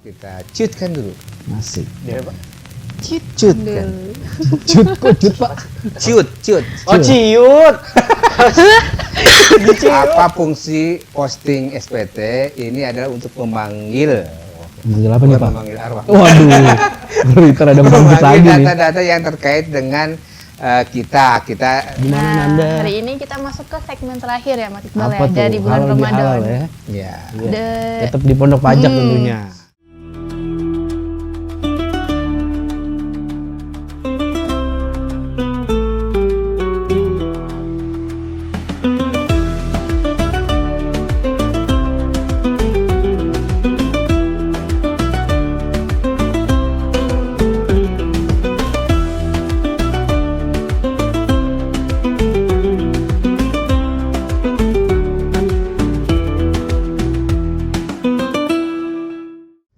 Kita cutkan dulu. Asik. Dia apa? Cutkan. Cut kok cut Pak? Cut. Oh, ciut. Apa fungsi posting SPT? Ini adalah untuk memanggil. Manggil apa nih Bukan Pak? memanggil arwah. Waduh. Berita ada berita lagi nih. Data-data yang terkait dengan kita. Gimana Nah, Anda? hari ini kita masuk ke segmen terakhir ya Mas Iqbal Apa ya, tuh? dari bulan Halal Ramadan. bihalal ya. Ya. Tetap di pondok pajak tentunya.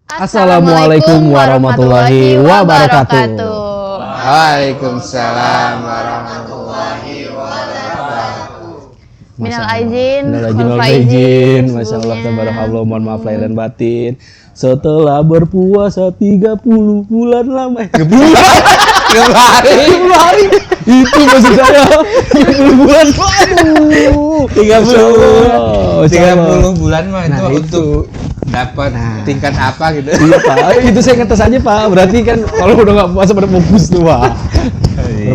Assalamualaikum warahmatullahi wabarakatuh. Waalaikumsalam warahmatullahi wabarakatuh. Minal aizin, Minal wal aizin, faizin, Masya Allah, sebelumnya. tabarakallah, mohon maaf lahir dan batin. Setelah berpuasa 30 bulan lama. 30 hari. Itu maksud saya. 30 bulan. Waduh. 30 bulan mah itu Nah, untuk dapat tingkat apa gitu. Iya Pak, itu saya ngetes aja Pak. Berarti kan kalau udah nggak puasa pada fokus tuh Pak.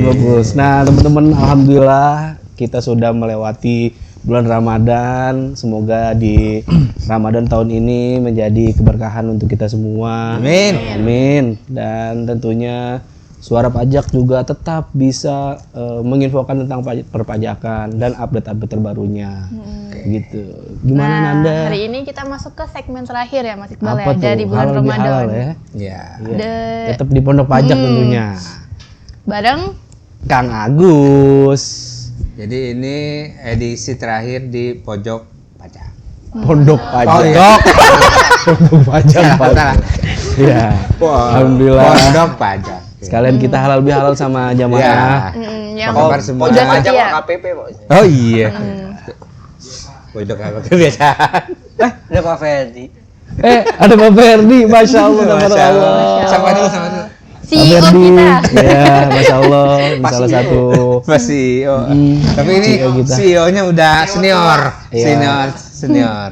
Fokus. Nah teman-teman, alhamdulillah kita sudah melewati bulan Ramadan. Semoga di Ramadan tahun ini menjadi keberkahan untuk kita semua. Amin. Amin. Dan tentunya Suara Pajak juga tetap bisa menginfokan tentang perpajakan dan update-update terbarunya. Gitu. Gimana Nah, Nanda? hari ini kita masuk ke segmen terakhir ya Mas Iqbal Apa ya, tuh? dari bulan Halal Ramadan. bihalal ya. Ya. Iya. Tetap di pondok pajak tentunya. Bareng Kang Agus. Jadi ini edisi terakhir di pojok pajak. Pondok pajak. Pondok. Pondok pajak. Pak. Salah. Iya. Alhamdulillah. Pondok pajak. Sekalian kita halal bihalal sama jamaah. yang Apa kabar semua? udah Pajak setia. KPP, Pak. Oh iya. Pojok apa kebiasaan? Ada Pak Ferdi. Ada Pak Ferdi, Masya Allah, Masya Allah. tabarakallah. Sama dulu. CEO Ferdi. kita. Ya, Masya Allah. Ini salah satu. Masih. Tapi ini CEO kita. CEO-nya udah senior. Iya. Senior.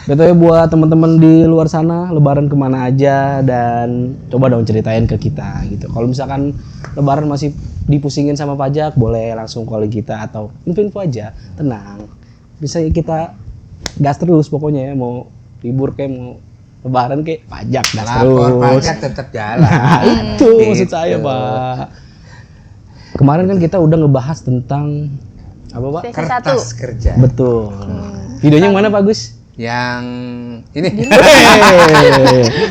Betulnya buat teman-teman di luar sana, Lebaran kemana aja, dan coba dong ceritain ke kita gitu. Kalau misalkan Lebaran masih dipusingin sama pajak, boleh langsung call kita atau info aja, tenang. Bisa kita gas terus pokoknya ya, mau libur kayak mau Lebaran kayak pajak gas Lapor terus. pajak tetap jalan. Nah, itu maksud Gitu. saya Pak. Kemarin kan kita udah ngebahas tentang apa Pak? Sesi Kertas satu. kerja. Betul. Videonya yang mana Pak Gus? Yang ini.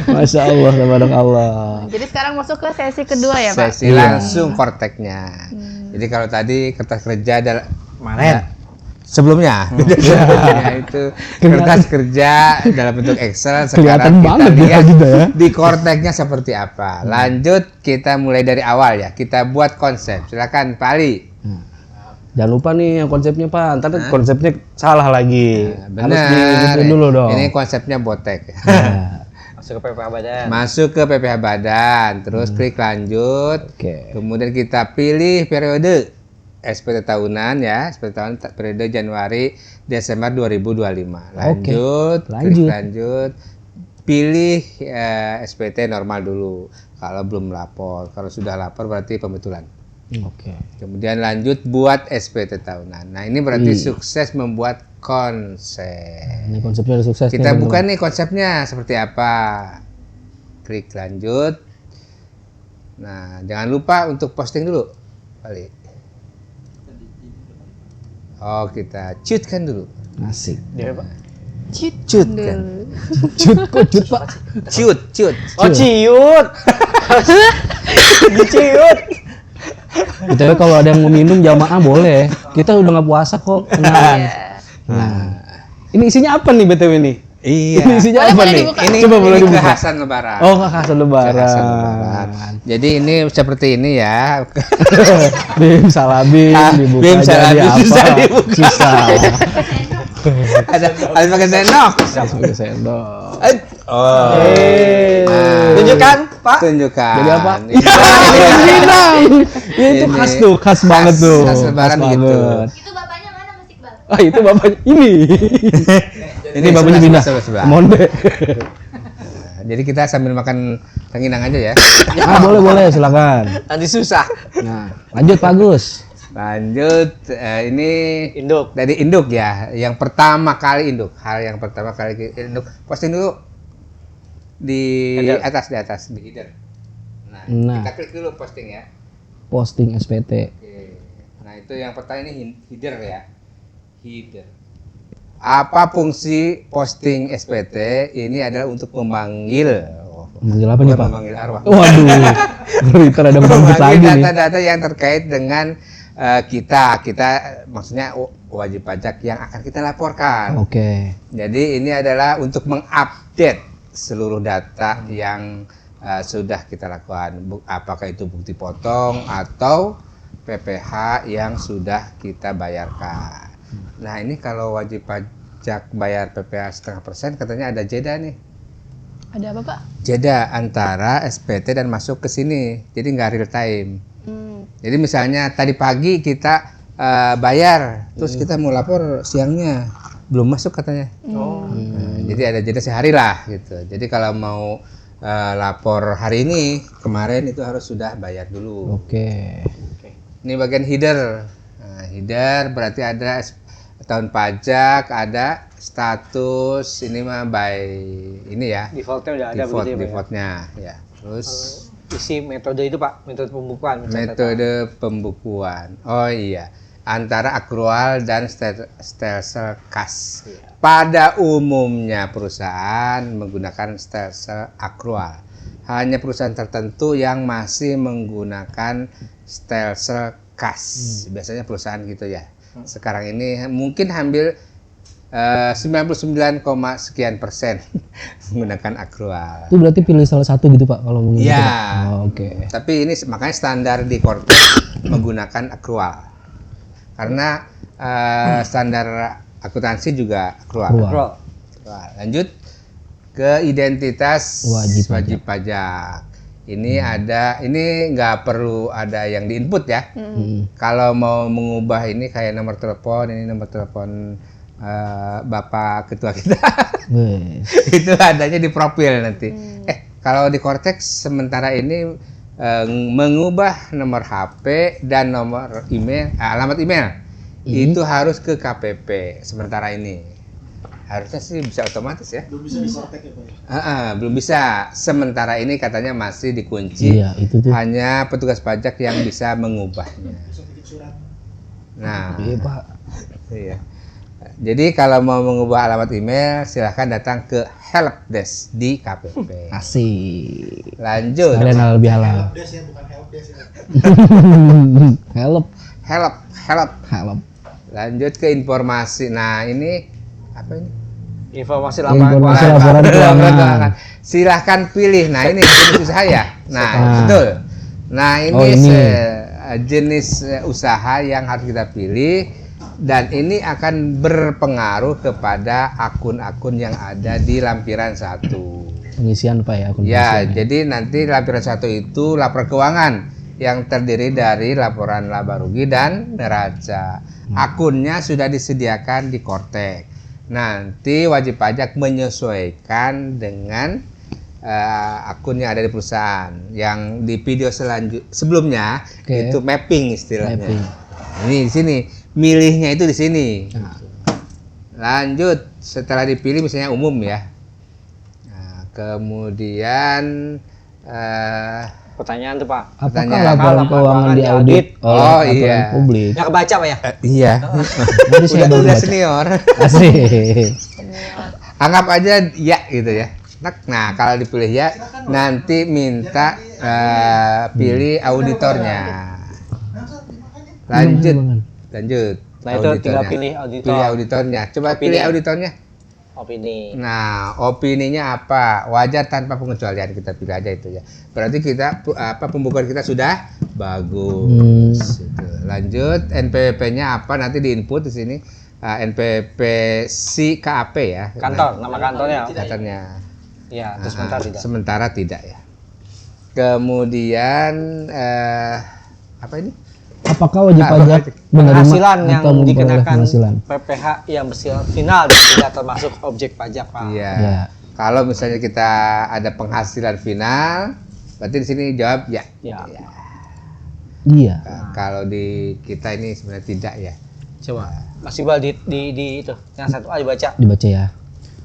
Masya Allah, tabarakallah. Jadi sekarang masuk ke sesi kedua ya Pak. Sesi langsung korteknya. Jadi kalau tadi kertas kerja adalah Kemarin. sebelumnya itu kertas kerja dalam bentuk Excel. Sekarang Kelihatan kita banget ya lihat kita ya. di korteknya seperti apa. Lanjut kita mulai dari awal ya. Kita buat konsep. Silakan Pak Ali. Jangan lupa nih yang konsepnya Pak, ntar konsepnya salah lagi. Harus Benar. dibikin dulu dong. Ini konsepnya botek. Masuk ke PPH Badan. Masuk ke PPH Badan, terus klik lanjut. Oke. Kemudian kita pilih periode SPT tahunan ya, SPT tahunan periode Januari Desember 2025. Lanjut, Oke, klik lanjut. Pilih SPT normal dulu. Kalau belum lapor, kalau sudah lapor berarti pembetulan. Oke. Kemudian lanjut buat SPT tahunan. Nah, ini berarti sukses membuat konsep. Ini konsepnya udah sukses. Kita nih, buka nih konsepnya seperti apa. Klik lanjut. Nah, jangan lupa untuk posting dulu. Balik. Oh, kita cutkan dulu. teman-teman. Asik. Dia apa? Cutkan. Cut kok cut Pak? Cut. Oh, ciut. Diciut. Kita kalau ada yang mau minum jamaah boleh. Kita udah nggak puasa kok. Tenang. Nah, ini isinya apa nih BTW nih? Iya. Ini isinya apa Boleh nih? dibuka. Ini Coba boleh dibuka. kekhasan lebaran. Oh, kekhasan lebaran. Kekhasan lebaran. Jadi ini seperti ini ya. Bim salabim dibuka Bim jadi salabim apa? susah dibuka. Susah. Harus pakai sendok. Pakai sendok. Oh. Tunjukkan, Pak. Tunjukkan. Jadi apa? Ini. Ya itu Ini. khas tuh, khas banget tuh. Khas lebaran gitu. banget. Itu bapaknya mana Mas Iqbal? Ah itu bapaknya ini. Ini bapaknya pindah. Sebelah. Monde. Jadi kita sambil makan rengginang aja ya. Ah boleh silakan. Nanti susah. Nah lanjut Pak Gus. Lanjut, ini Induk. dari induk ya. Yang pertama kali induk. Hal yang pertama kali induk. Posting dulu di Header. atas di header. Nah. Kita klik dulu posting ya. Posting SPT. Oke. Nah itu yang pertama ini header ya. Header. Apa fungsi posting SPT? Ini adalah untuk memanggil. Manggil apa nih Bukan Pak? memanggil arwah. Waduh, ngeri ada bangkit lagi nih. Data-data yang terkait dengan kita maksudnya wajib pajak yang akan kita laporkan. Oke. Jadi ini adalah untuk mengupdate seluruh data yang sudah kita lakukan, apakah itu bukti potong atau PPh yang sudah kita bayarkan. Nah ini kalau wajib pajak bayar PPh 0,5% katanya ada jeda nih. Ada apa, Pak? Jeda antara SPT dan masuk ke sini, jadi nggak real time. Jadi misalnya tadi pagi kita bayar, terus kita mau lapor siangnya belum masuk katanya. Nah, jadi ada jeda sehari lah gitu. Jadi kalau mau lapor hari ini, kemarin itu harus sudah bayar dulu. Oke. Ini bagian header. Nah, header berarti ada tahun pajak, ada status ini mah by ini ya. Defaultnya udah ada begitu ya, Pak, ya? Defaultnya ya. Terus Isi metode itu, Pak, metode pembukuan. metode pembukuan. Oh iya, antara akrual dan stelsel kas. Pada umumnya perusahaan menggunakan stelsel akrual. Hanya perusahaan tertentu yang masih menggunakan stelsel kas. Biasanya perusahaan gitu ya. Sekarang ini mungkin hampir 99, sekian persen menggunakan akrual. Itu berarti pilih salah satu gitu Pak kalau mau gitu, Iya. Pak? Oh, oke. Tapi ini makanya standar di Kortex menggunakan akrual. Karena standar akuntansi juga akrual. Akrual. Akrual. Lanjut ke identitas Wajib pajak. Ini ada, ini nggak perlu ada yang diinput ya. Kalau mau mengubah ini kayak nomor telepon, ini nomor telepon Bapak ketua kita. Wes. Itu adanya di profil nanti. Kalau di Kortex sementara ini mengubah nomor HP dan nomor email, alamat email itu harus ke KPP sementara ini. Harusnya sih bisa otomatis ya. Belum bisa di Kortex ya Pak ya? Belum bisa. Sementara ini katanya masih dikunci. Iya, itu tuh. Hanya petugas pajak yang bisa mengubahnya. Bisa bikin surat. Nah, Iya Pak. iya. Jadi kalau mau mengubah alamat email silahkan datang ke helpdesk di KPP. Asik. Lanjut. Kalian halal bihalal. Helpdesk ya, bukan helpdesk ya. Help. Help. Lanjut ke informasi. Nah ini apa ini? Informasi lapangan Informasi keuangan. laporan keuangan. Silahkan pilih. Nah ini jenis usaha ya. Nah betul. Nah ini, Oh, ini. Jenis usaha yang harus kita pilih. Dan ini akan berpengaruh kepada akun-akun yang ada di lampiran 1. Pengisian Pak ya. akun Ya, pengisian. jadi nanti lampiran 1 itu laporan keuangan yang terdiri dari laporan laba rugi dan neraca. Akunnya sudah disediakan di Kortex. Nanti wajib pajak menyesuaikan dengan akun yang ada di perusahaan. Yang di video sebelumnya Oke. itu mapping istilahnya. Mapping. Ini di sini, milihnya itu di sini. Lanjut, setelah dipilih misalnya umum ya. Nah, kemudian Pertanyaan tuh, Pak. Apakah Pertanyaan. laporan Laporan keuangan keuangan diaudit oleh Oh, aturan iya. publik? Nggak kebaca, Pak ya? iya, Nanti sudah baru udah baca. senior. Asik. Anggap aja ya gitu ya. Nah, kalau dipilih ya, nanti minta pilih auditornya. Lanjut. Nah, itu tinggal pilih auditor. Pilih auditornya. Coba Opini. pilih auditornya. Opini. Nah, opininya apa? Wajar tanpa pengecualian, kita pilih aja itu ya. Berarti kita pembukuan kita sudah bagus. Gitu. Lanjut, NPWP-nya apa? Nanti diinput di sini. NPP si KAP ya. Kantor, nama kantornya. Kantornya. Ya, terus sementara tidak. Sementara tidak ya. Kemudian apa ini? Apakah wajib pajak menerima Penghasilan yang atau memperoleh dikenakan penghasilan? PPH yang bersifat final dan tidak termasuk objek pajak, Pak. Iya. Ya. Kalau misalnya kita ada penghasilan final, berarti di sini jawab ya. Ya. Ya. Iya. Nah, kalau di kita ini sebenarnya tidak ya. Coba Mas Iqbal di itu yang satu A dibaca. Dibaca ya.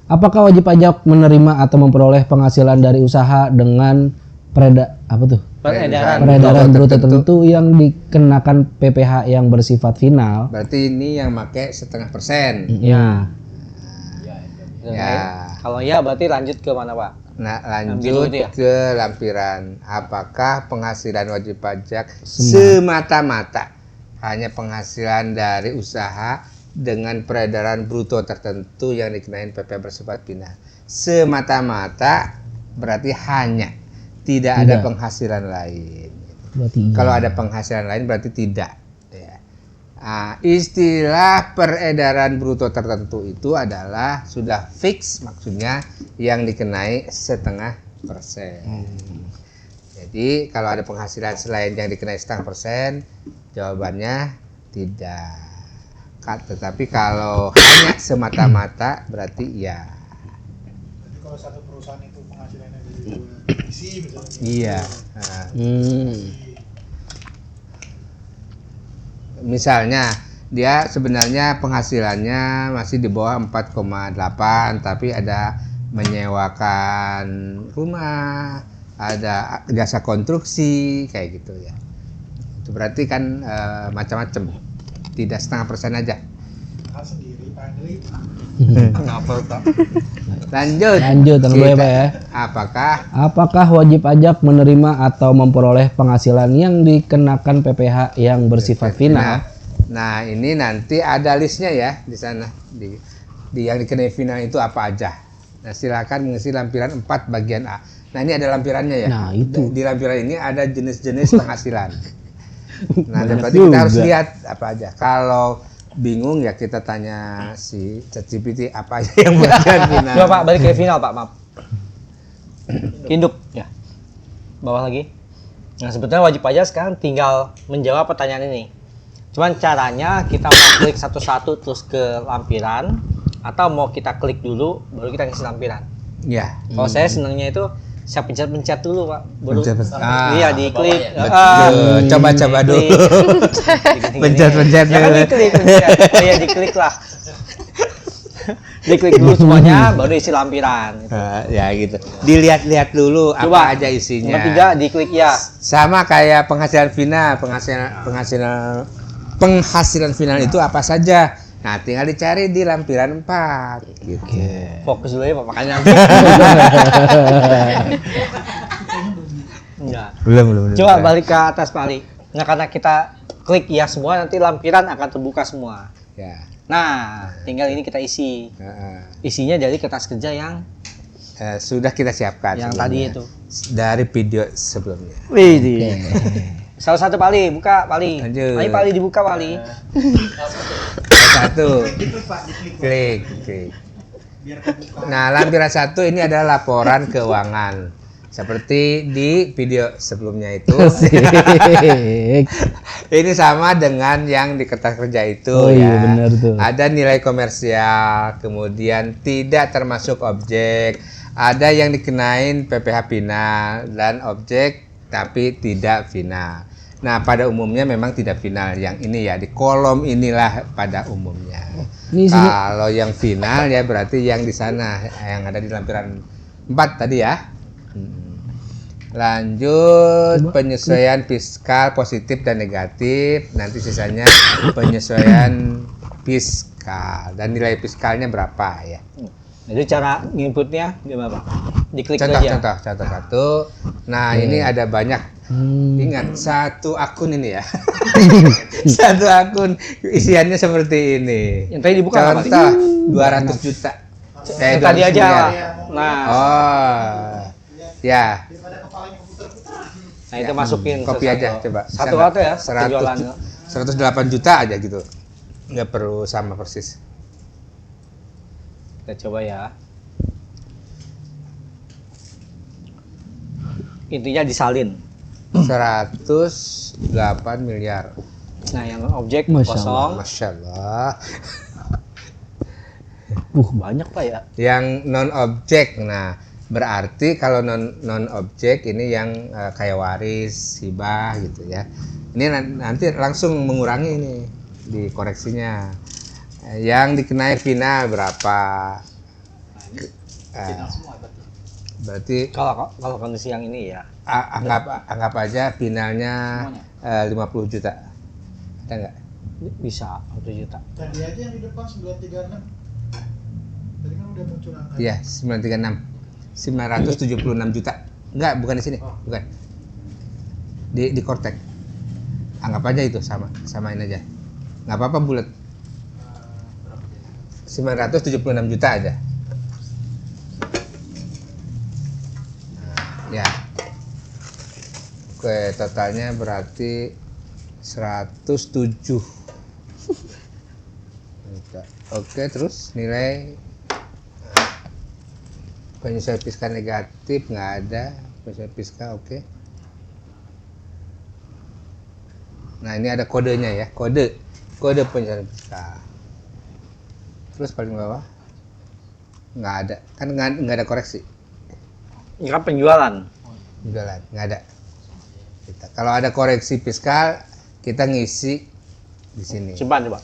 Apakah wajib pajak menerima atau memperoleh penghasilan dari usaha dengan peredaran bruto tertentu yang dikenakan PPH yang bersifat final? Berarti ini yang pakai 0,5%. Ya. Ya. Kalau ya berarti lanjut ke mana, Pak? Nah, biru lanjut itu ya? ke lampiran. Apakah penghasilan wajib pajak semata-mata hanya penghasilan dari usaha dengan peredaran bruto tertentu yang dikenain PPH bersifat final? Semata-mata berarti hanya tidak ada penghasilan lain. Berarti iya. Kalau ada penghasilan lain berarti tidak. Ya. Nah, istilah peredaran bruto tertentu itu adalah sudah fix, maksudnya yang dikenai 0,5%. Jadi kalau ada penghasilan selain yang dikenai 0,5%, jawabannya tidak. Tetapi kalau hanya semata-mata berarti ya. Jadi kalau satu perusahaan itu penghasilannya dari isi misalnya. Iya. Nah, Hmm. misalnya dia sebenarnya penghasilannya masih di bawah 4,8, tapi ada menyewakan rumah, ada jasa konstruksi kayak gitu ya. Itu berarti kan macam-macam, tidak 0,5% aja. Hal sendiri Pak Andri. Kenapa, Pak? Lanjut Lanjut, ya, Pak ya. Apakah wajib pajak menerima atau memperoleh penghasilan yang dikenakan PPH yang bersifat final? Nah, ini nanti ada listnya ya di sana. Di yang dikenai final itu apa aja. Nah, silakan mengisi lampiran 4 bagian A. Nah, ini ada lampirannya ya. Nah, itu. Di lampiran ini ada jenis-jenis penghasilan. Nah, Banyak berarti kita harus juga. lihat apa aja. Kalau bingung ya kita tanya si ChatGPT apa aja yang bagian final. Coba Pak, balik ke final, Pak, maaf. Induk ya. Bawah lagi. Nah, sebetulnya wajib pajak sekarang tinggal menjawab pertanyaan ini. Cuman caranya kita mau klik satu-satu terus ke lampiran atau mau kita klik dulu baru kita ngisi lampiran. Ya. Kalau saya senangnya itu saya pencet-pencet dulu, Pak. Baru iya diklik. Coba-coba dulu. Pencet-pencet Ya kan dulu. diklik. Iya diklik lah. Diklik dulu semuanya baru isi lampiran. Gitu. Ya gitu. Dilihat-lihat dulu Coba, apa aja isinya. Yang ketiga diklik ya. Sama kayak penghasilan final, penghasilan final itu apa saja. Nah, tinggal dicari di lampiran 4 gitu. Fokus dulu ya Pak, makanya. Enggak. Belum. Coba balik ke atas Pak Ali. Nah, karena kita klik ya semua nanti lampiran akan terbuka semua. Ya. Nah, tinggal ini kita isi. Isinya dari kertas kerja yang Sudah kita siapkan yang sebelumnya. tadi itu. Dari video sebelumnya. Wih. Salah satu Pak Ali, buka Pak Ali. Lanjut. Ayo Pak Ali dibuka Pak Ali. Satu. Diklik Pak, diklik. Klik. Biar kebuka. Nah, lampiran 1 ini adalah laporan keuangan. Seperti di video sebelumnya itu. Ini sama dengan yang di kertas kerja itu Oh ya. iya, benar tuh. Ada nilai komersial, kemudian tidak termasuk objek, ada yang dikenain PPH final dan objek tapi tidak final. Nah, pada umumnya memang tidak final. Yang ini ya di kolom inilah pada umumnya. Ini isinya- Kalau yang final ya berarti yang di sana yang ada di lampiran 4 tadi ya. Lanjut penyesuaian fiskal positif dan negatif. Nanti sisanya penyesuaian fiskal dan nilai fiskalnya berapa ya. Jadi cara inputnya gimana Pak? Diklik aja. Contoh satu. Nah, ini ada banyak. Ingat, satu akun ini ya. Satu akun isiannya seperti ini. Yang tadi dibuka nggak, Pak? Contoh 200 juta. Yang tadi 200 aja. miliar. Nah, Oh. Ya. nah itu masukin Kopi satu. aja coba. Satu Bisa atau ya? 100 Penjualan. 108 juta aja gitu. Nggak perlu sama persis. Kita coba ya. Intinya disalin. 108 miliar. Nah, yang objek Masya kosong. Masya Allah. Banyak Pak ya. Yang non objek, nah berarti kalau non objek ini yang kayak waris, hibah gitu ya. Ini nanti langsung mengurangi ini di koreksinya. Yang dikenai final berapa? Berarti Kalau kondisi yang ini ya. anggap aja finalnya 50 juta. Ada nggak? Bisa 1 juta. Tadi aja yang di depan 936. Tadi kan udah muncul angka. Iya, 936. 976 juta. Enggak, bukan di sini. Bukan. Di Kortek. Anggap aja itu samain aja. Nggak apa-apa bulat. 976 juta aja. Nah, ya. Oke, totalnya berarti 107 juta. Oke, terus nilai penyesuaian fiskal negatif nggak ada, penyesuaian fiskal oke. Nah, ini ada kodenya ya, kode penyesuaian fiskal. Terus paling bawah nggak ada, kan nggak ada koreksi. Ini kan penjualan. Jualan nggak ada. Kalau ada koreksi fiskal kita ngisi di sini. Simpan coba.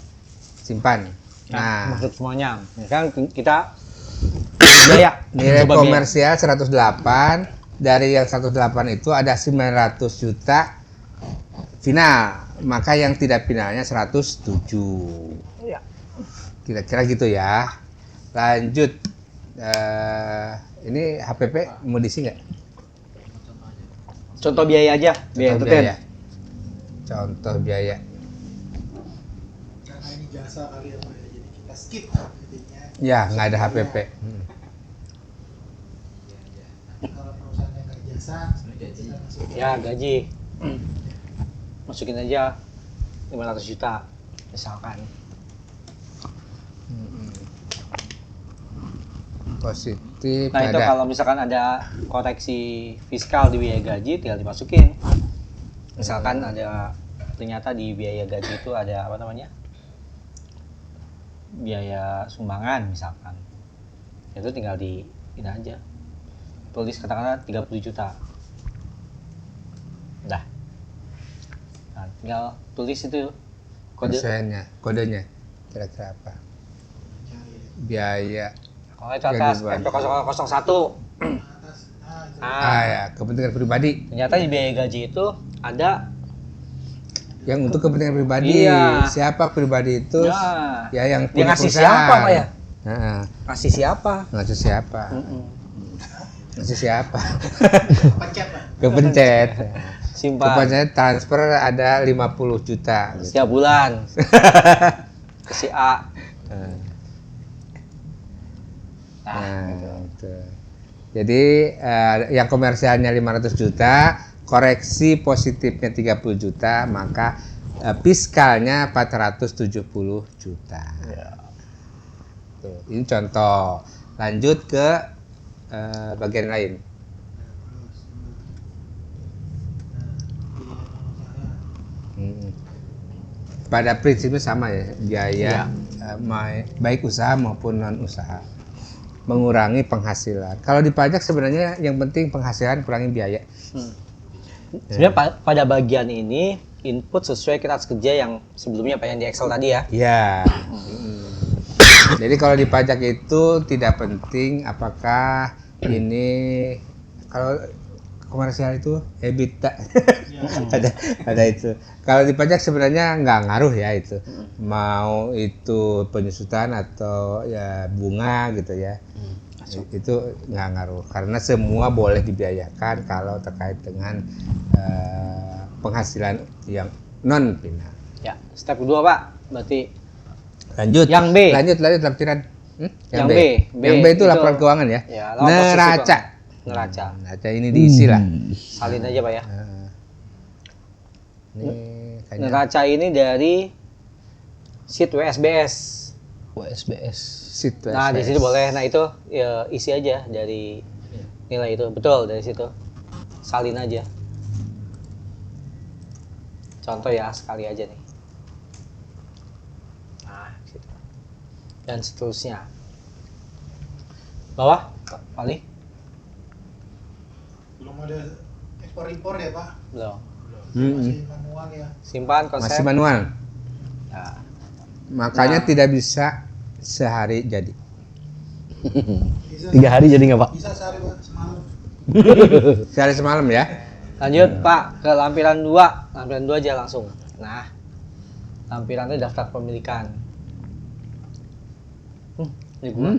Simpan. Nah, Maksud semuanya. Ini kan kita biaya. nilai Coba biaya. komersial 108, dari yang 108 itu ada 900 juta final, maka yang tidak finalnya 107. Iya. Kira-kira gitu ya. Lanjut. Ini HPP mau diisi nggak? Contoh biaya aja. Biaya Contoh entertain. biaya. Contoh biaya. Karena ini jasa kali ya Pak ya, jadi kita skip intinya. Ya, nggak ada HPP. Kalau perusahaan yang nggak jasa, kita masukin. Ya, gaji. Masukin aja 500 juta misalkan. Positif Nah, itu ada. kalau misalkan ada koreksi fiskal di biaya gaji tinggal dimasukin. Misalkan ada ternyata di biaya gaji itu ada apa namanya? Biaya sumbangan misalkan. Itu tinggal ini aja. Tulis katakanlah 30 juta. Udah. Nah, tinggal tulis itu kode. Kodenya kira-kira apa? Biaya. Kalau itu atas Gaji MP001. Atas, itu. Ya, kepentingan pribadi. Ternyata di biaya gaji itu ada Yang untuk kepentingan pribadi. Iya. Siapa pribadi itu? Ya. Ya, yang Dia punya ngasih perusahaan. siapa, Pak ya? Heeh. ngasih siapa? Ngasih siapa? Ngasih siapa? Pencet Pak. Kepencet. Simpan Kepencet transfer ada 50 juta. Gitu. setiap bulan. Ke si A. Nah, gitu. Jadi yang komersialnya 500 juta, koreksi positifnya 30 juta, maka fiskalnya 470 juta. Tuh, ini contoh. Lanjut ke bagian lain. Pada prinsipnya sama ya, biaya baik usaha maupun non usaha. Mengurangi penghasilan. Kalau di pajak sebenarnya yang penting penghasilan, kurangi biaya. Sebenarnya pada bagian ini input sesuai kinerja kerja yang sebelumnya Pak yang di Excel tadi ya. Ya. Jadi kalau di pajak itu tidak penting apakah ini, kalau komersial itu EBITDA. ada itu. Kalau di pajak sebenarnya nggak ngaruh ya itu. Mau itu penyusutan atau ya bunga gitu ya. Itu nggak ngaruh karena semua boleh dibiayakan kalau terkait dengan penghasilan yang non final. Ya, step kedua Pak. Berarti Lanjut. Yang B. Lanjut lampiran. Yang B. Yang B itu laporan keuangan ya. Ya, laporan Neraca. neraca. Neraca ini diisi lah. Salin aja Pak ya. Ini kayaknya Neraca ini dari sheet WSBS. USBS. Situ. Nah, di situ boleh. Nah, itu ya isi aja dari nilai itu. Betul, dari situ. Salin aja. Contoh ya, sekali aja nih. Nah, situ. Dan seterusnya. Bawah, Pak Ali? Belum ada ekspor impor ya Pak? Belum. Masih manual ya. Simpan konsep. Masih manual. Nah, Makanya tidak bisa sehari jadi. Bisa 3 hari jadi nggak Pak? bisa sehari Pak, semalam. Sehari semalam ya. lanjut Pak ke lampiran 2. Lampiran 2 aja langsung. Nah, lampiran itu daftar pemilikan. Ini gua.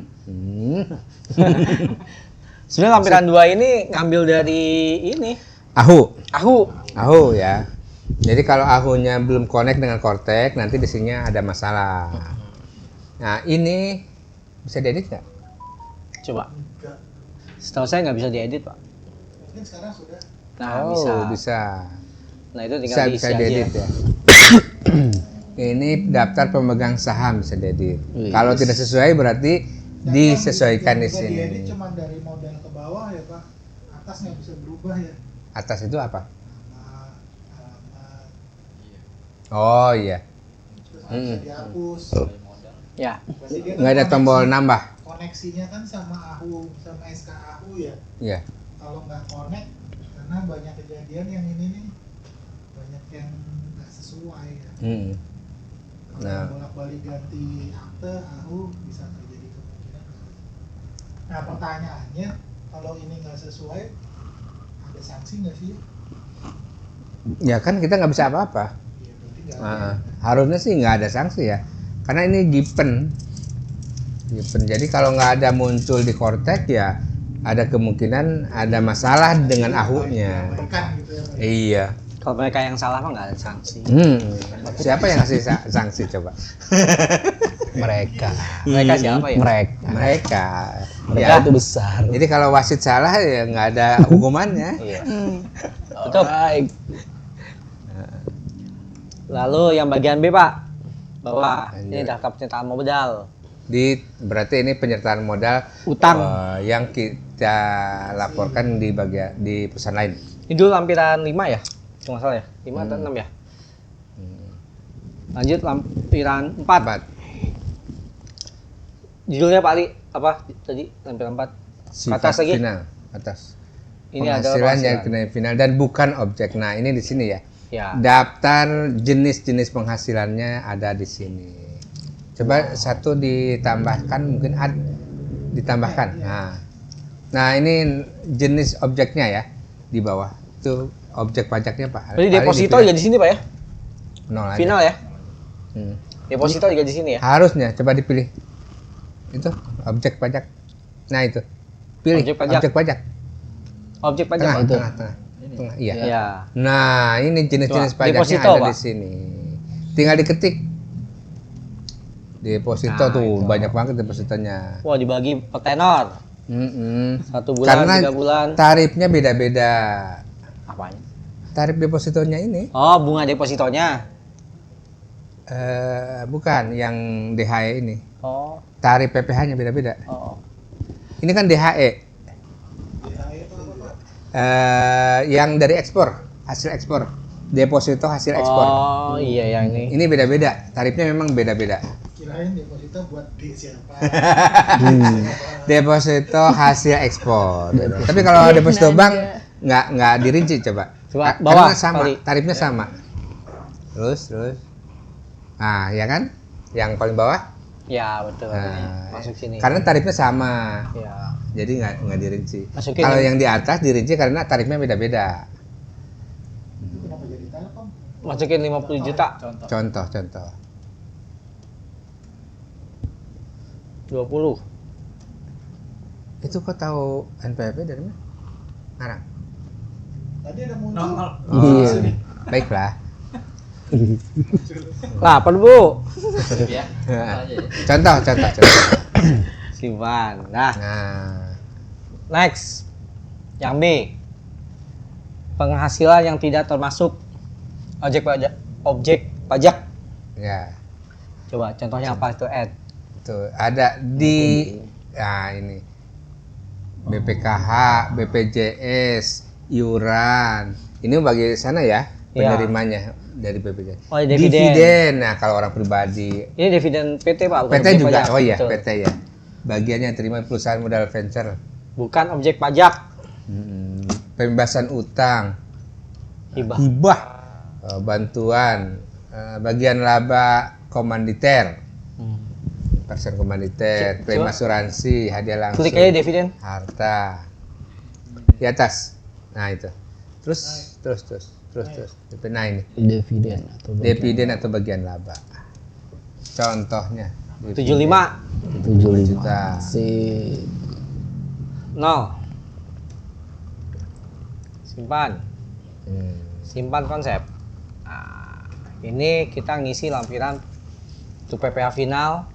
Sebenarnya lampiran 2 ini ngambil dari ini. Ahu. Ahu. Ya. Jadi kalau ahunya belum connect dengan kortek, nanti di sini ada masalah. Nah, ini bisa diedit nggak? Coba. Enggak. Setahu saya nggak bisa diedit, Pak. Mungkin sekarang sudah. Nah, Bisa. Nah, itu tinggal diisi Bisa aja. diedit ya. Ini daftar pemegang saham bisa diedit. Kalau tidak sesuai berarti disesuaikan di Yang bisa diedit sini. cuma dari model ke bawah ya Pak. Atas nggak bisa berubah ya. Atas itu apa? Alamat. Oh iya. Terus bisa dihapus. Ya. Berarti dia kan Nggak ada tombol koneksi- nambah. Koneksinya kan sama AHU, sama SK AHU ya. Iya. Kalau nggak connect, karena banyak kejadian yang ini nih, banyak yang nggak sesuai ya. Hmm. Kalau Nah. bolak-balik ganti akte AHU bisa terjadi kemungkinan. Nah pertanyaannya, kalau ini nggak sesuai, ada sanksi nggak sih? Ya kan kita nggak bisa apa-apa. Iya berarti nggak ada. Nah, harusnya sih nggak ada sanksi ya. Karena ini given. Jadi kalau nggak ada muncul di kortek ya ada kemungkinan ada masalah dengan ahunya. Tekan gitu ya. Pak. Iya. Kalau mereka yang salah mah nggak ada sanksi. Siapa yang ngasih sanksi coba? Mereka. Mereka siapa ya? Mereka Mereka. itu besar. Jadi kalau wasit salah ya nggak ada hukumannya. Iya. Betul. Alright. Lalu yang bagian B, Pak. Bawah. Lanjut. Ini daftar penyertaan modal. Berarti ini penyertaan modal Utang. yang kita laporkan di perusahaan lain. Ini dulu lampiran 5 ya? Cuma salah ya? 5 atau 6 ya? Lanjut lampiran 4. Empat. Judulnya Pak Ali apa tadi? Lampiran 4. Sifat Atas lagi? final. Atas. Ini adalah Penghasilan yang penghasilan. kena final dan bukan objek. Nah ini di sini ya. Ya. Daftar jenis-jenis penghasilannya ada di sini. Coba satu ditambahkan mungkin ditambahkan. Nah ini jenis objeknya ya di bawah itu objek pajaknya Pak. Berarti Paling deposito dipilih juga di sini, Pak ya? nol aja. Final ya? Hmm. Deposito juga di sini ya? Harusnya coba dipilih itu objek pajak. Nah itu pilih Objek pajak. objek pajak. Objek pajak, Tengah, Pak. tengah. Iya. Ya. Nah, ini jenis-jenis Coba, pajaknya deposito, ada Pak. di sini. Tinggal diketik. Deposito Nah, tuh itu. banyak banget depositonya. Wah, dibagi per tenor. 1 bulan, Karena 3 bulan. tarifnya beda-beda. Apanya? Tarif depositonya ini Oh, bunga depositonya. bukan yang DHE ini. Oh. Tarif PPh-nya beda-beda. Oh. Ini kan DHE. DHE itu apa Pak? Yang dari ekspor, hasil ekspor. Deposito hasil ekspor. Oh, iya yang ini. Ini beda-beda. Tarifnya memang beda-beda. Kirain deposito buat D siapa? Deposito hasil ekspor. Tapi kalau deposito bank nggak dirinci coba. Coba Karena bawah sama, kali. tarifnya sama. Terus. Nah, ya kan? Yang paling bawah. Ya, betul. Nah, Masuk sini. Karena tarifnya sama. Ya. Jadi nggak dirinci. Masukin Kalau yang- yang di atas dirinci karena tarifnya beda-beda. Itu kenapa jadi Telkom? Masukin 50 juta. Contoh. 20. Itu kok tahu NPWP dari mana? Ngarang. Tadi ada muncul. Oh, baiklah. 8, Bu. Contoh. Simpan. Nah, Nah, next. Yang B. Penghasilan yang tidak termasuk objek pajak. ya. Coba contohnya apa itu add? Tuh, ada di nah ini BPKH, BPJS, iuran. Ini bagi sana ya penerimanya dari BPJS. Oh, dividen. Dividen. Nah, kalau orang pribadi Ini dividen PT Pak, bukan PT objek juga. pajak. Oh iya, Betul. PT ya. Bagiannya terima perusahaan modal venture. Bukan objek pajak. Pembebasan utang, Hibah. hibah, bantuan, bagian laba komanditer, persen komanditer, klaim Coba. asuransi, hadiah langsung, Klik aja dividen. harta. Di atas. Nah, itu. Terus. Nah, ini Dividen atau dividen atau bagian laba. Contohnya 75 75 juta. sih. 0. Simpan. Hmm. Simpan konsep. Nah, ini kita ngisi lampiran untuk PPh final,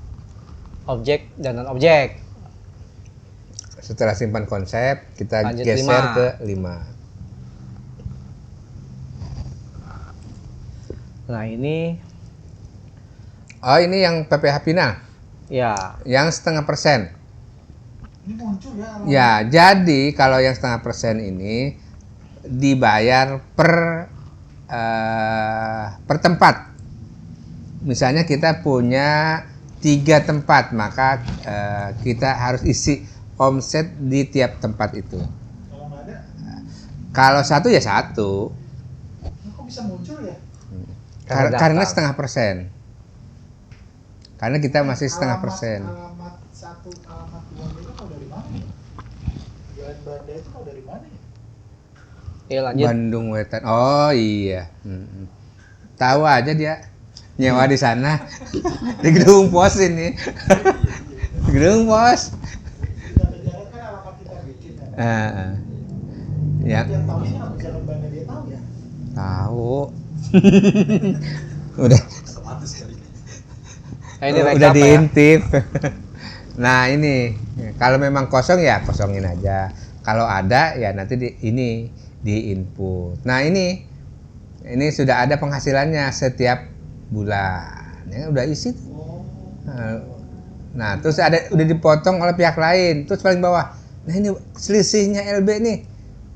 objek dan non objek. Setelah simpan konsep, kita Lanjut geser 5. ke 5. Nah, ini Oh, ini yang PPh final, ya yang 0,5%. Ini muncul ya. Ya, jadi kalau yang 0,5% ini dibayar per tempat. Misalnya kita punya 3 tempat, maka kita harus isi omset di tiap tempat itu. Kalau nggak ada, Kalau 1 ya 1, ini kok bisa muncul ya? karena 0,5%. Karena kita masih 0,5%. Alamat 1, alamat 2 itu kau dari mana ya? Jalan Banda itu kau dari mana ya? ya lanjut. Bandung Wetan. Oh iya. Tahu aja dia nyewa di sana. Di gedung pos ini. Di gedung pos. Jalan-jalan kan alamat kita bikin kan. Ya, Yang tahu sih alamat Jalan Banda dia tahu ya? tahu. Udah Nah, ini udah rekap ya. diintip. Nah, ini kalau memang kosong ya kosongin aja. Kalau ada ya nanti ini di input. Nah, ini sudah ada penghasilannya setiap bulan. Ya udah isi. Oh, Nah, terus udah dipotong oleh pihak lain. Terus paling bawah. Nah, ini selisihnya LB nih.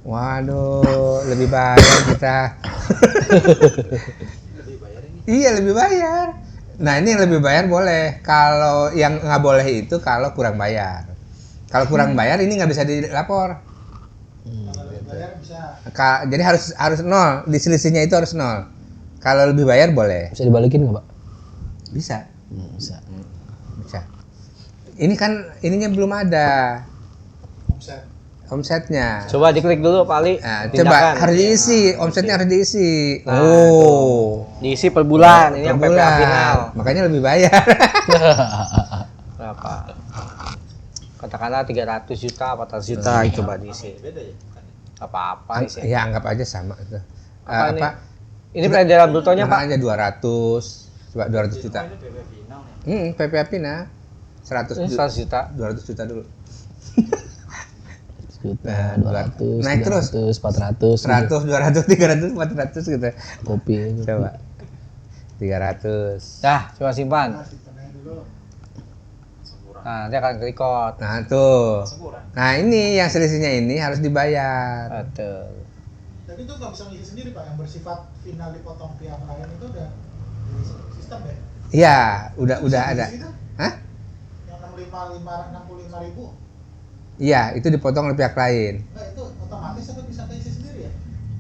Waduh, lebih bayar kita. Iya, lebih bayar. Nah, ini yang lebih bayar boleh. Kalau yang nggak boleh itu kalau kurang bayar. Kalau kurang bayar ini nggak bisa dilapor. kalau lebih bayar bisa. Jadi harus nol. Di selisihnya itu harus nol. Kalau lebih bayar boleh. Bisa dibalikin nggak, Pak? Bisa. Bisa. Bisa. Ini kan ininya belum ada Omset. omsetnya. Coba diklik dulu Pak Ali. Nah, Tindakan. coba harus diisi, omsetnya harus diisi. Nah, diisi per bulan. Ini yang per PPh bulan. final. Makanya lebih bayar. Berapa? Katakanlah 300 juta, 400 juta, coba diisi. Apa-apa isi. Ya anggap aja sama itu. Apa ini? Ini peredaran brutonya Pak. Aja 200, coba 200 juta. PPh final 100 Ini juta. 100 juta. 200 juta dulu. Juta, Nah, 200, naik terus. 300, 400, 100, 200, 300, 400 gitu. kopi. Coba. 300. Dah, coba simpan. Nah, simpannya dulu. Nah, nanti akan record. Nah, tuh. Nah, ini yang selisihnya ini harus dibayar. Betul. Tapi itu nggak bisa ngisi sendiri Pak, yang bersifat final dipotong pihak lain itu udah di sistem ya? Iya, udah Bisa ada. ngisi itu? Hah? Yang 65 ribu, Iya, itu dipotong oleh pihak lain. enggak itu otomatis atau bisa keisi sendiri ya?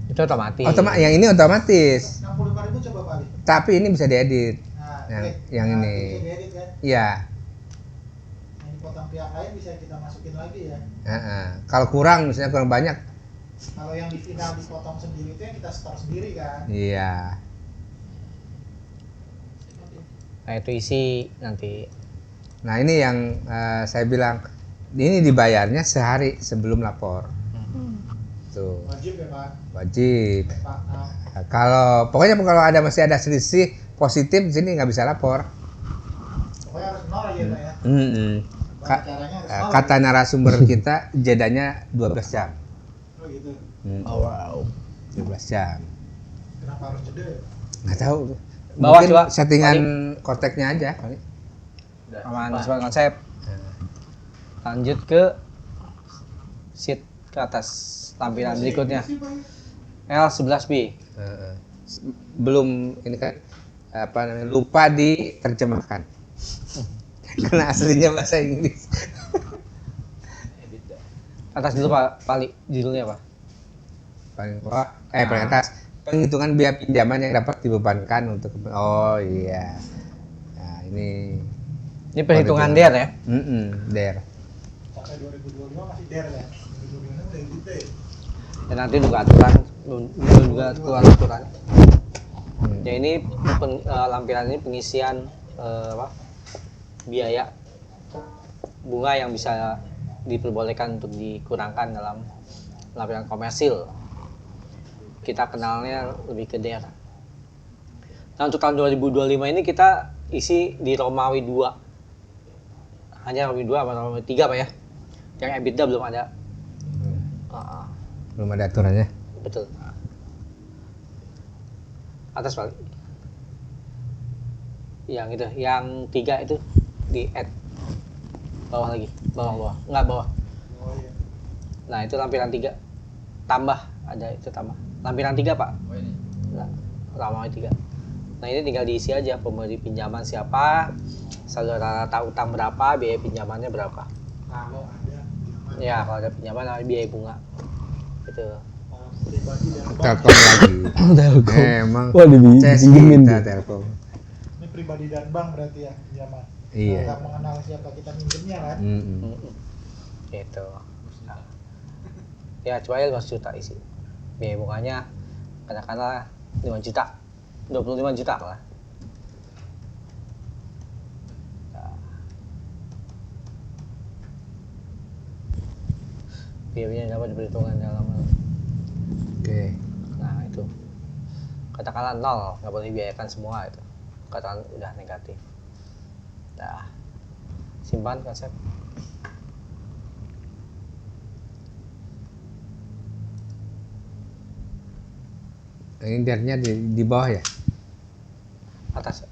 Itu otomatis. Yang ini otomatis. 65 ribu coba Pak Ali. Tapi ini bisa diedit. Nah, Yang ini. Bisa diedit kan? Iya. Yang dipotong pihak lain bisa kita masukin lagi ya. Kalau kurang, misalnya kurang banyak. Kalau yang di final dipotong sendiri itu yang kita store sendiri kan. Iya. Nah, itu isi nanti. Nah, ini yang saya bilang, ini dibayarnya sehari sebelum lapor. Tuh, Wajib ya Pak. wajib. Pak. Nah, Pokoknya kalau masih ada selisih positif di sini nggak bisa lapor. pokoknya harus nol aja Pak ya. Ka- Caranya harus nol. Kata narasumber kita jedanya 12 jam. Oh gitu. Oh, wow. 12 jam. Kenapa harus jeda? Nggak tahu. Bawah Mungkin coba. settingan kontaknya aja kali. Aman, sesuai konsep. Lanjut ke sheet ke atas tampilan berikutnya. L11B. Heeh. Belum ini kan apa namanya, lupa diterjemahkan. Karena aslinya bahasa Inggris. Atas dulu Pak Pali, judulnya apa? Paling bawah, paling atas, penghitungan biaya pinjaman yang dapat dibebankan untuk oh iya. Nah, ini Ini perhitungan DER ya. der. Sampai 2025 masih der kan? 2025 udah gitu ya. Dan nanti juga aturan, belum juga keluar aturan. Ya ini lampiran ini pengisian apa? Biaya bunga yang bisa diperbolehkan untuk dikurangkan dalam lampiran komersil. Kita kenalnya lebih ke DER. Nah untuk tahun 2025 ini kita isi di Romawi 2. Hanya Romawi 2 atau Romawi 3 Pak ya? Yang EBITDA belum ada. Belum ada aturannya. Betul. Atas Pak. Yang itu, yang 3 itu di add. Bawah lagi, bawah. Enggak bawah. Oh iya. Nah itu lampiran 3. Tambah, ada itu tambah. Lampiran 3 Pak. Nah, Romawi 3. Nah ini tinggal diisi aja pemberi pinjaman siapa, saldo rata utang berapa, biaya pinjamannya berapa. Kalau ada pinjaman Ya kalau ada pinjaman ada biaya bunga. Itu. pribadi dan bank. Telkom lagi. Telkom. Emang Wah, ces dipinjemin kita tuh. Telkom. Ini pribadi dan bank berarti ya pinjaman. Iya. Nggak mengenal siapa kita minjemnya kan? Gitu. Nah. Ya coba ya 5 juta isi. Biaya bunganya katakanlah 5 juta. 25 juta lah. Nah. Biayanya dapat diperhitungkan dalam. Oke. Nah itu. Katakanlah 0, nggak boleh dibiayakan semua itu. Katakan udah negatif. Nah. Simpan konsep. Ini dernya di bawah ya. Atas.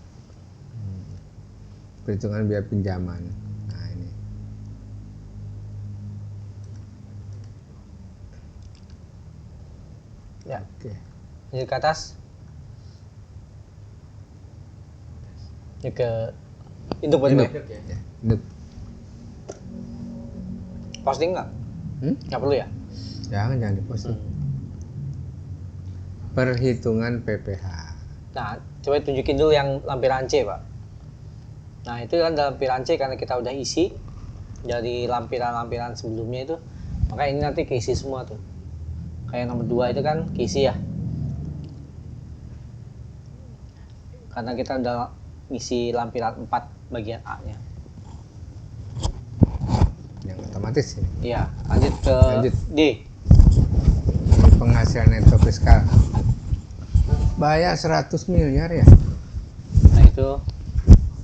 Perhitungan biaya pinjaman. Nah ini. Ya. Oke. Lanjut ke atas. Ini ke induk berarti Induk. Pak ya? Ya, induk. Posting nggak? Nggak perlu ya? Jangan diposting. Perhitungan PPh. Nah, coba tunjukin dulu yang lampiran C, Pak. Nah, itu kan dalam lampiran C karena kita udah isi dari lampiran-lampiran sebelumnya itu, maka ini nanti keisi semua tuh. Kayak nomor 2 itu kan keisi ya. Karena kita udah ngisi lampiran 4 bagian A-nya. Yang otomatis ini. Iya, lanjut ke Lanjut. D. Penghasilan neto fiskal. Bayar 100 miliar ya. Nah, itu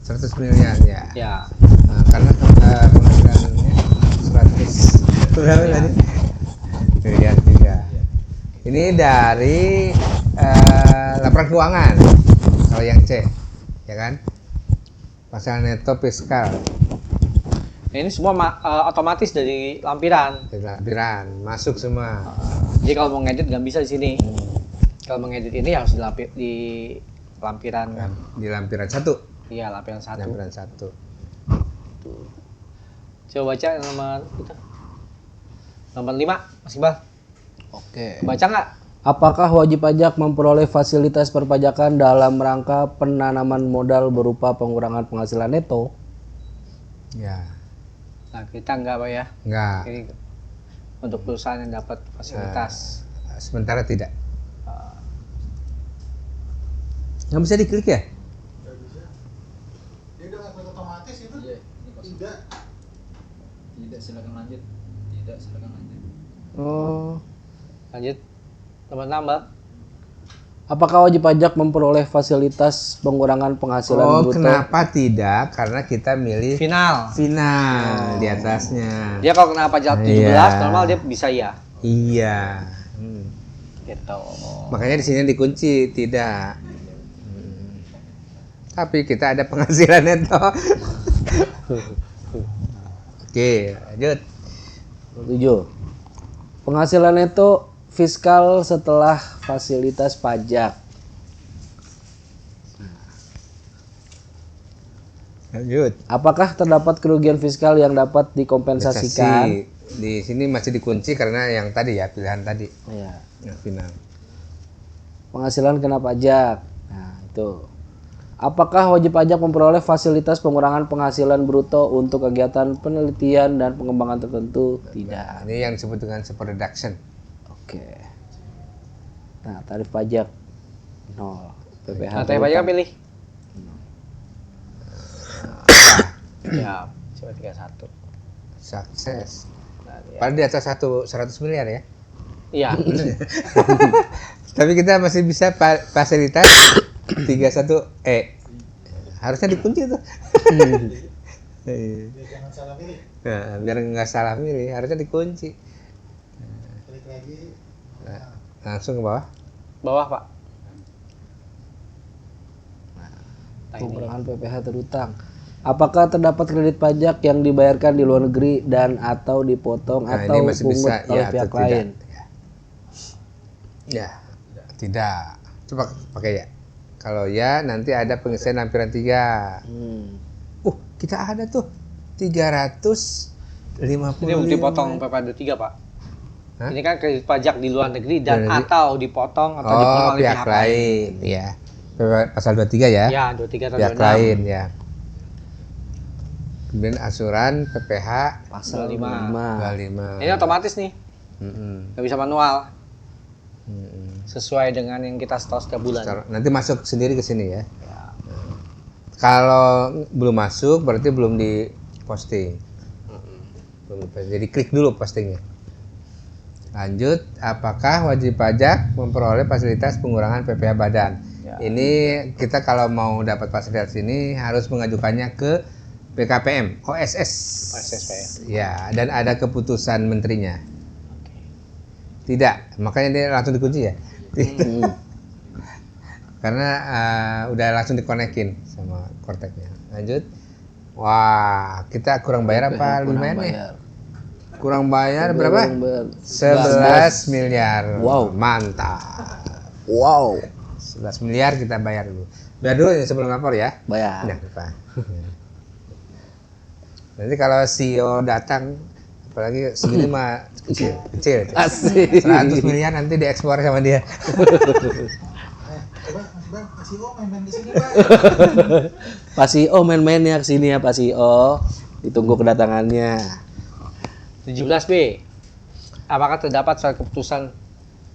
100 miliar ya. ya Nah, karena penghasilannya 100 berapa tadi? Miliar 3. Ini dari laporan keuangan. Kalau yang C, ya kan? Penghasilan neto fiskal Nah, ini semua otomatis dari lampiran. dari lampiran masuk semua. Jadi kalau mau ngedit nggak bisa di sini. Kalau mau ngedit ini harus di lampiran. Di lampiran 1. Iya, lampiran 1. Lampiran 1. Coba baca yang nomor itu. Nomor 5, Mas Iqbal. Oke. Baca nggak? Apakah wajib pajak memperoleh fasilitas perpajakan dalam rangka penanaman modal berupa pengurangan penghasilan neto? Ya, Nah, kita nggak Pak ya. enggak. Ini untuk perusahaan yang dapat fasilitas. Sementara tidak. Nggak bisa diklik ya? Nggak bisa. Dia udah nggak klik otomatis itu? Iya, ini kosong. Tidak. Tidak, silakan lanjut. Tidak, silakan lanjut. Oh. Lanjut. Nomor 6, Mbak. Apakah wajib pajak memperoleh fasilitas pengurangan penghasilan Oh, bruto? kenapa tidak? Karena kita milih Final. final di atasnya. Dia kalau kena pajak 17 Iya. normal dia bisa ya. Iya. Gitu. Makanya di sini dikunci tidak. tapi kita ada penghasilan neto. Oke, lanjut. 7. Penghasilan neto fiskal setelah fasilitas pajak. Lanjut. Apakah terdapat kerugian fiskal yang dapat dikompensasikan? Di sini masih dikunci karena yang tadi ya, pilihan tadi. Ya. Yang final. Penghasilan kena pajak. Nah, itu. Apakah wajib pajak memperoleh fasilitas pengurangan penghasilan bruto untuk kegiatan penelitian dan pengembangan tertentu? Tidak. Ini yang disebut dengan super deduction. Oke. Nah, tarif pajak 0. PPh. Nah, tarif pajak pilih. Ya, coba 31. Sukses. Nah, ya. Padahal di atas 100 miliar ya. Iya. Tapi kita masih bisa fasilitas 31E. Harusnya dikunci tuh. Biar jangan salah pilih. Nah, biar nggak salah milih, harusnya dikunci. Klik lagi. Langsung ke bawah. Bawah, Pak. Nah, ini. Pengurangan PPh terutang. Apakah terdapat kredit pajak yang dibayarkan di luar negeri dan atau dipotong Nah, atau ini masih pungut bisa oleh ya pihak atau tidak. lain? Ya, tidak. Coba pakai ya. Kalau ya nanti ada pengisian lampiran 3. Kita ada tuh 350. Ini dipotong PPh 23, Pak. Hah? Ini kan kredit pajak di luar negeri dan Luar negeri. atau dipotong atau dipotong Oh, oleh pihak lain, ya. Pasal 23 ya. Ya, 23 atau Pihak 26. lain ya. Kemudian asuran PPh Pasal 25. 5. 25. Ini otomatis nih, Mm-mm. nggak bisa manual. Mm-mm. Sesuai dengan yang kita setor setiap bulan. Nanti masuk sendiri ke sini ya. Kalau belum masuk berarti belum di posting. Belum di-posting. Jadi klik dulu postingnya. Lanjut, apakah wajib pajak memperoleh fasilitas pengurangan PPh badan? Ya. Ini kita kalau mau dapat fasilitas ini harus mengajukannya ke BKPM, OSS. OSS, Pak, Ya, dan ada keputusan menterinya. Tidak, makanya dia langsung dikunci ya. Karena udah langsung dikonekin sama korteknya. Lanjut. Wah, kita kurang bayar apa lumayan nih? Kurang bayar berapa? 11 miliar. Wow. Mantap. Wow. 11 miliar kita bayar dulu. Bayar dulu ya sebelum lapor ya. Bayar. Nah, Pak. Nanti kalau CEO datang, apalagi segini mah kecil. Asik. 100 miliar nanti diekspor sama dia. Coba Mas Bang, kasih main-main di sini, Pak. Pak CEO main-main ya kesini ya Pak CEO. Ditunggu kedatangannya. 17B. Apakah terdapat surat keputusan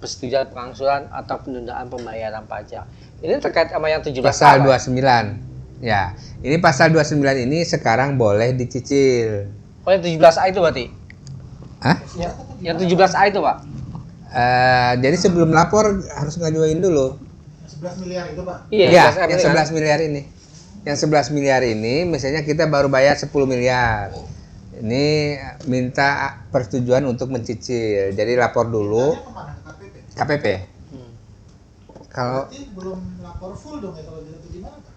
persetujuan pengangsuran atau penundaan pembayaran pajak? Ini terkait sama yang 17 Pasal apa? 29. Ya, ini pasal 29 ini sekarang boleh dicicil. Oh, yang 17A itu berarti? Hah? Yang 17A itu, Pak? Jadi sebelum lapor harus ngajuin dulu. 11 miliar itu, Pak. Iya, Ya, 11M yang ini kan? 11 miliar ini. Yang 11 miliar ini misalnya kita baru bayar 10 miliar. Ini minta persetujuan untuk mencicil. Jadi lapor dulu Kemana? Ke KPP? KPP. Kalau Berarti belum lapor full dong ya kalau gitu gimana, Pak?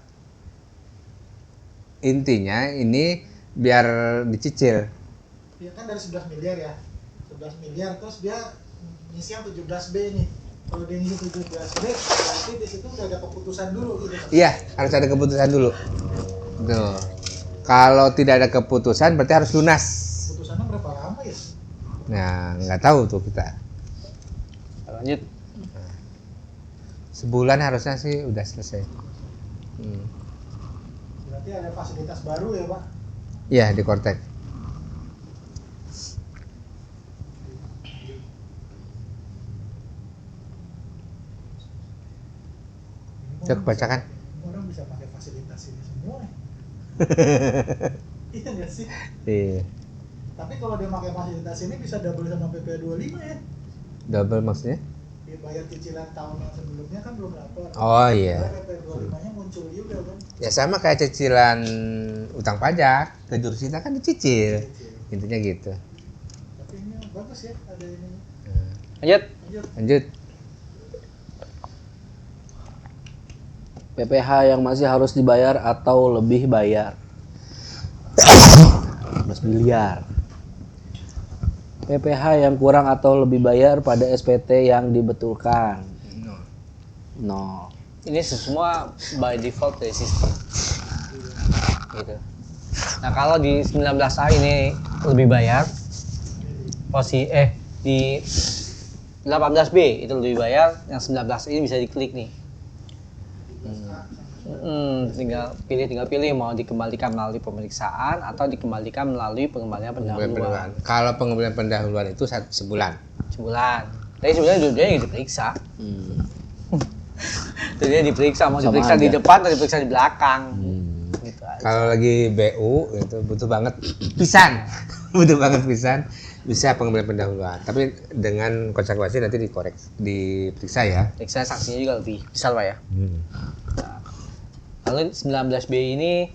intinya ini biar dicicil. Ya kan dari 11 miliar ya. 11 miliar terus dia ngisi yang 17B nih. Kalau dia ngisi 17B berarti di situ udah ada keputusan dulu gitu. Iya, harus ada keputusan dulu. Tuh. Kalau tidak ada keputusan berarti harus lunas. Keputusannya berapa lama ya? Nah, nggak tahu tuh kita. Lanjut. Sebulan harusnya sih udah selesai. Berarti ada fasilitas baru ya, Pak? Iya, di Kortek. Coba bacakan. Orang bisa pakai fasilitas ini semua ya. Iya nggak sih? Iya. Tapi kalau dia pakai fasilitas ini bisa double sama PPh 25 ya. Double maksudnya? Dia bayar cicilan tahun yang sebelumnya kan belum lapor. Oh iya. PPh 25-nya muncul juga kan. Ya sama kayak cicilan utang pajak, ke jurusita kan dicicil. Intinya gitu. Tapi ini bagus ya, ada ini. Lanjut. Lanjut. Lanjut. PPh yang masih harus dibayar atau lebih bayar. 11 miliar. PPh yang kurang atau lebih bayar pada SPT yang dibetulkan. No. Ini semua by default dari sistem. Gitu. Nah, kalau di 19A ini lebih bayar, di 18B itu lebih bayar, yang 19 ini bisa diklik nih. Tinggal pilih mau dikembalikan melalui pemeriksaan atau dikembalikan melalui pengembalian pendahuluan. Kalau pengembalian pendahuluan itu sebulan. Sebulan. Tapi sebenarnya dua-duanya yang diperiksa. Jadi diperiksa, mau Sama diperiksa di aja. depan atau diperiksa di belakang. Gitu aja. Kalau lagi BU itu butuh banget pisan. Butuh banget pisan. Bisa pengembalian pendahuluan. Tapi dengan konsekuensi nanti diperiksa ya. Periksa sanksinya juga lebih besar, Pak ya. Lalu 19B ini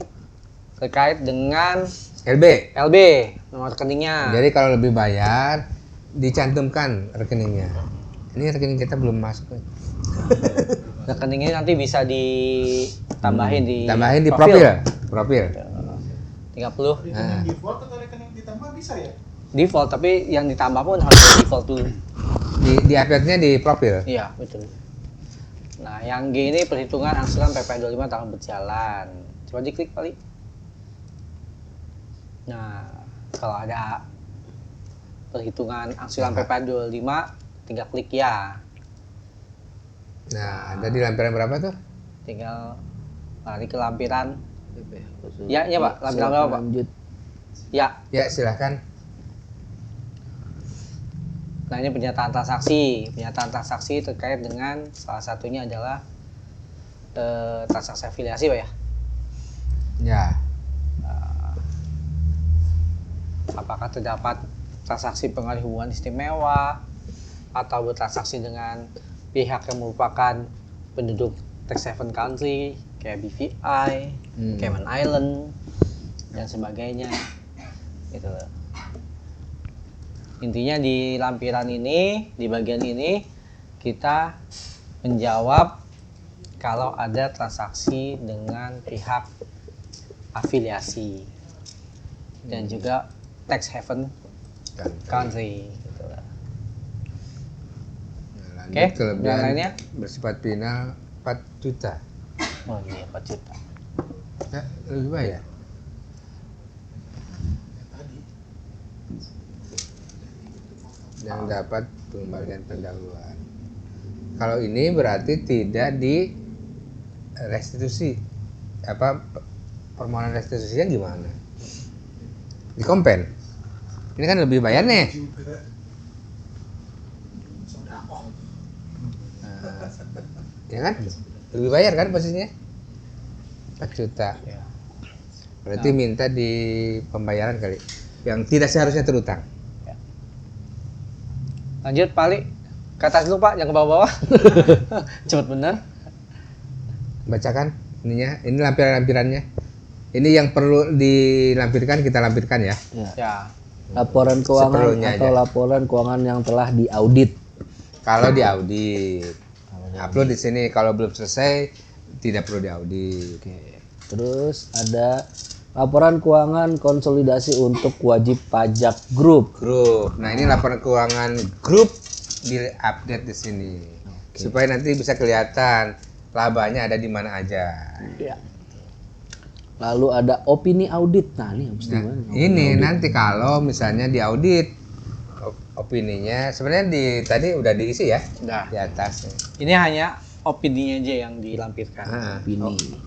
terkait dengan LB. LB, nomor rekeningnya. Jadi kalau lebih bayar dicantumkan rekeningnya. Ini rekening kita belum masuk. Rekeningnya nanti bisa ditambahin Tambahin di profil. 30 Rekening default atau rekening ditambah bisa ya? default, tapi yang ditambah pun harus default dulu. Di update-nya di profil. Iya, betul. Nah, yang G ini perhitungan angsuran PPh 25 tahun berjalan. Coba diklik kali. Nah, kalau ada perhitungan angsuran PPh 25, tinggal klik ya. Nah, ada di lampiran berapa tuh? Tinggal lari ke lampiran. Ya, iya Pak. Lampiran berapa Pak? Lanjut. Ya. Ya, silahkan. Nah, ini pernyataan transaksi. Pernyataan transaksi terkait dengan salah satunya adalah transaksi afiliasi, Pak ya. Ya. Apakah terdapat transaksi pengalih hubungan istimewa atau bertransaksi dengan pihak yang merupakan penduduk tax haven country kayak BVI, Cayman Island dan sebagainya. Gitu loh. Intinya di lampiran ini, di bagian ini kita menjawab kalau ada transaksi dengan pihak afiliasi dan juga tax haven country. Gitu lah. Nah, Oke, lanjut kelebihan yang lainnya? bersifat final 4 juta. Oh iya, 4 juta. Ya, lebih bayar. Yang dapat pengembalian pendahuluan. Kalau ini berarti tidak di restitusi. Permohonan restitusinya gimana? Di kompen. Ini kan lebih bayar nih. Juga sodakoh. Ya kan? Lebih bayar kan posisinya? 4 juta. Berarti minta di pembayaran kali. Yang tidak seharusnya terutang. Lanjut Pak Ali, ke atas dulu Pak, jangan ke bawah-bawah. Cepet bener. Bacakan ininya. Ini lampiran-lampirannya. Ini yang perlu dilampirkan, kita lampirkan ya. Ya. Laporan keuangan Seperlunya atau aja. laporan keuangan yang telah diaudit. Kalau diaudit. Upload di sini. Kalau belum selesai, tidak perlu diaudit. Oke. Terus ada laporan keuangan konsolidasi untuk wajib pajak grup. Grup. Nah, ini laporan keuangan grup di-update di sini. Supaya nanti bisa kelihatan labanya ada di mana aja. Lalu ada opini audit. Nah, ini harus di Nah, mana? ini nanti kalau misalnya diaudit opininya sebenarnya tadi udah diisi ya Udah. di atas. Ini hanya opininya aja yang dilampirkan. Opini.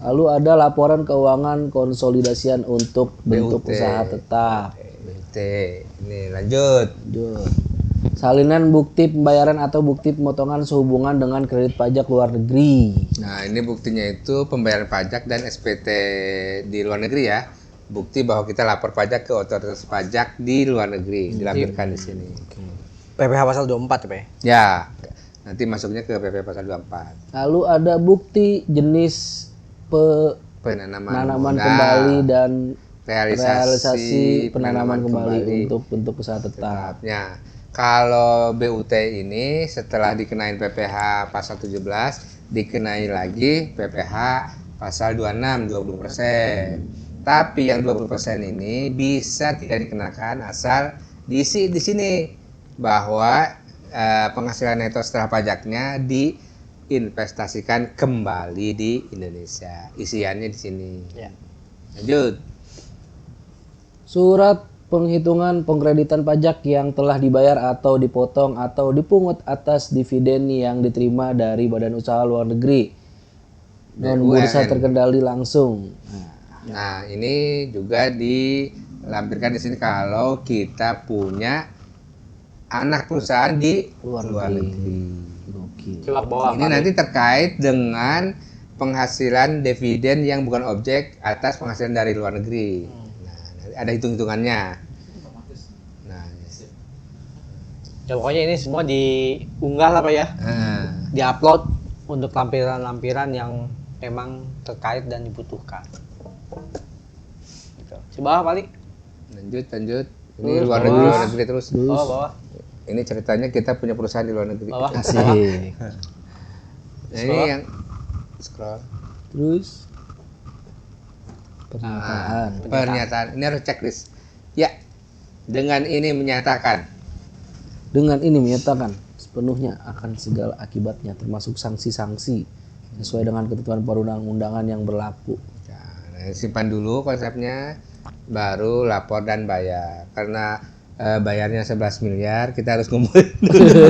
Lalu ada laporan keuangan konsolidasian untuk bentuk BUT. usaha tetap. BT. Ini lanjut. Lanjut. Salinan bukti pembayaran atau bukti pemotongan sehubungan dengan kredit pajak luar negeri. Nah, ini buktinya itu pembayaran pajak dan SPT di luar negeri ya. Bukti bahwa kita lapor pajak ke otoritas pajak di luar negeri, dilampirkan di sini. PPh pasal 24 ya Pak ya? Ya. Nanti masuknya ke PP pasal 24. Lalu ada bukti jenis penanaman Penanaman modal, kembali dan realisasi penanaman kembali untuk bentuk usaha tetap. tetapnya. Kalau BUT ini setelah dikenain PPh pasal 17 dikenai lagi PPh pasal 26 20%. Tapi yang 20% ini bisa tidak dikenakan asal diisi di sini bahwa penghasilan neto setelah pajaknya diinvestasikan kembali di Indonesia. Isiannya di sini. Ya. Lanjut. Surat penghitungan pengkreditan pajak yang telah dibayar atau dipotong atau dipungut atas dividen yang diterima dari badan usaha luar negeri non bursa BUMN. terkendali langsung. Nah, ini juga dilampirkan di sini kalau kita punya anak perusahaan di luar negeri. Oke. Coba bawah. Ini nanti terkait dengan penghasilan dividen yang bukan objek atas penghasilan dari luar negeri. Nah, nanti ada hitung-hitungannya. Nah, Ya pokoknya ini semua diunggah lah Pak ya. Diupload untuk lampiran-lampiran yang memang terkait dan dibutuhkan. Gitu. Coba Pak Ali. lanjut. Ini luar negeri terus. Bawah. Ini ceritanya kita punya perusahaan di luar negeri. Bawah. Asik. Nah, ini yang scroll. Terus pernyataan. Pernyataan. Ini harus checklist. Ya. Dengan ini menyatakan Dengan ini menyatakan sepenuhnya akan segala akibatnya termasuk sanksi-sanksi sesuai dengan ketentuan perundang-undangan yang berlaku. Nah, simpan dulu konsepnya, baru lapor dan bayar. Karena bayarnya 11 miliar, kita harus ngumpulin dulu.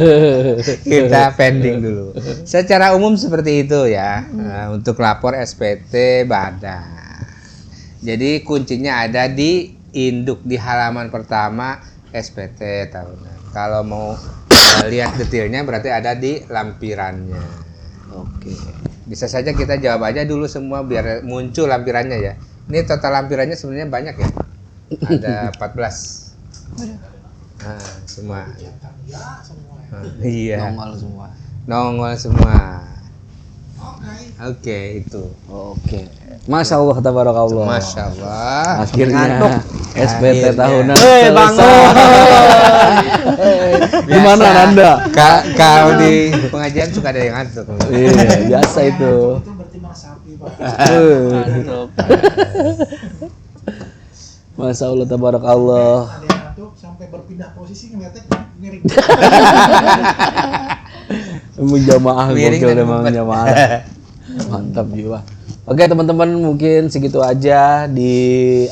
Kita pending dulu. Secara umum seperti itu ya. Untuk lapor SPT badan. Jadi kuncinya ada di induk di halaman pertama SPT tahunan. Kalau mau lihat detailnya berarti ada di lampirannya. Oke. Bisa saja kita jawab aja dulu semua biar muncul lampirannya ya. Ini total lampirannya sebenarnya banyak ya. Ada 14. Nah, semua. Ya semua ya. Iya. Nongol semua. Nongol semua. Oke. Oke, itu. Oke. Masya Allah, tabarakallah. Masya Allah. Akhirnya SPT Akhirnya. tahunan Hei, bangun. Gimana Biasa. Anda? Kalau di pengajian suka ada yang ngantuk. Iya, biasa itu. Itu berarti mas sapi pak. Masya Allah, tabarakallah. Ada yang ngantuk sampai berpindah posisi ngeliatnya miring. Menjamaah Miring gokil dan memang ngumpet. jamaah. Mantap jiwa. Oke teman-teman, mungkin segitu aja di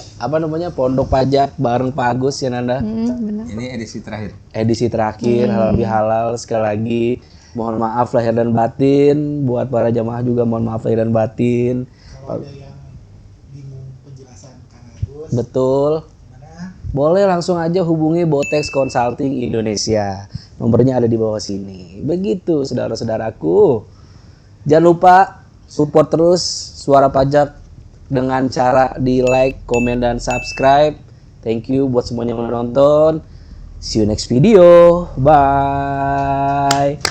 Pondok Pajak bareng Pak Agus ya Nanda. Benar. Ini edisi terakhir. Edisi terakhir halal bihalal. Sekali lagi mohon maaf lahir dan batin, buat para jamaah juga mohon maaf lahir dan batin. Kalau ada yang bingung penjelasan Kang Agus, Betul. gimana? Boleh langsung aja hubungi Botex Consulting Indonesia. Nomornya ada di bawah sini. Begitu saudara-saudaraku. Jangan lupa support terus Suara Pajak dengan cara di like, komen, dan subscribe. Thank you buat semuanya yang udah nonton. See you next video. Bye.